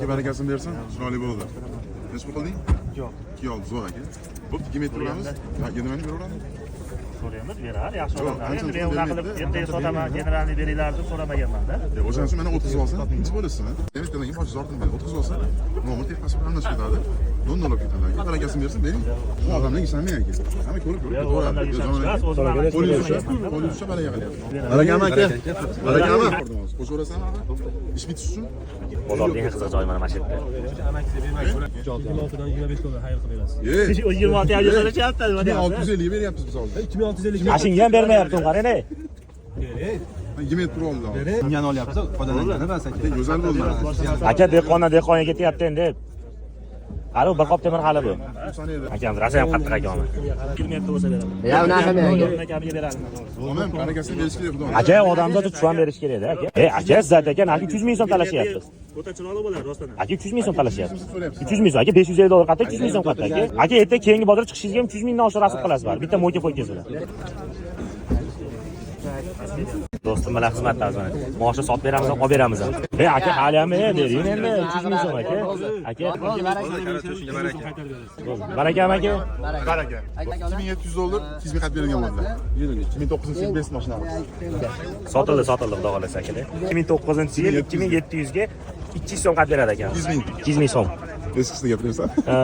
Barakasini bersin, chiroyli bo'ldi. Nech pul qilding? Yo'q. 2 oldi zo'r aka. Bo'pti, 2 metr uramiz. Ha, nimani beraveradi? So'raymiz, beradi, yaxshi Yo'q, odamlar. ancha Endi men pul unaqa bermaydi. qilib, endi sotaman, generalni beringlar deb so'ramaganman-da. O'shaning uchun mana 30 olsa, tinch bo'lasan. Demak, keyin bosh zortilmaydi. 30 olsa, nomer texnikasi bilan anglashib ketadi. Don olib ketadi. Aka barakasini bersin, bering. Bu odamning ishlamay aka. Hamma ko'rib Yo'q, odamlar ishonmas, o'zim Qo'lingiz balaga qilyapti. Barakam aka. Barakam. Qo'shaverasanmi aka? Ish bitish uchun. Bozordagi qiziq joy mana shu yerda. 26dan 25 dollar xayr qilyapsiz. 26 ham yozalishyapti, nima deyapsiz? 650 ga beryapmiz biz hozir. 2650. Ashingga ham bermayapti, qarang-a. 2 metr oldi. Kimgan olyapsiz? Foydalangan emas aka. Go'zal bo'ldi. Aka dehqonga ketyapti endi. Qari bir qop temir hali bu. Akam rasa ham qattiq akami. Kilometr bo'lsa beraman. Ya unaqa men aka. Akamiga beraman. Onam barakasini berish kerak xudo. Aka odamzod tushun berish kerak-da aka. Aka siz aka, naki 300 ming so'm talashyapsiz. O'ta chiroyli bo'ladi rostdan. Aka 300 ming so'm talashyapsiz. 300 ming so'm aka, 550 dollar qattiq 300 ming so'm qattiq aka. Aka erta keyingi bozor chiqishingizga ham 300 mingdan oshib rasm qilasiz bar. Bitta mo'ka poykangiz bilan. Do'stim bilan xizmatdamiz mana. Moshni sotib beramiz, olib beramiz. Aka hali ham bering endi 300 ming so'm aka. Aka barakam aka. Baraka. 2700 dollar 200 ming xat berilgan bo'ldi. 2900 best mashinamiz. Sotildi, xudo xolasa aka. 2009-yil 2700 ga 200 so'm qat beradi aka. 200 ming so'm. Eskisini gapirasan. Ha.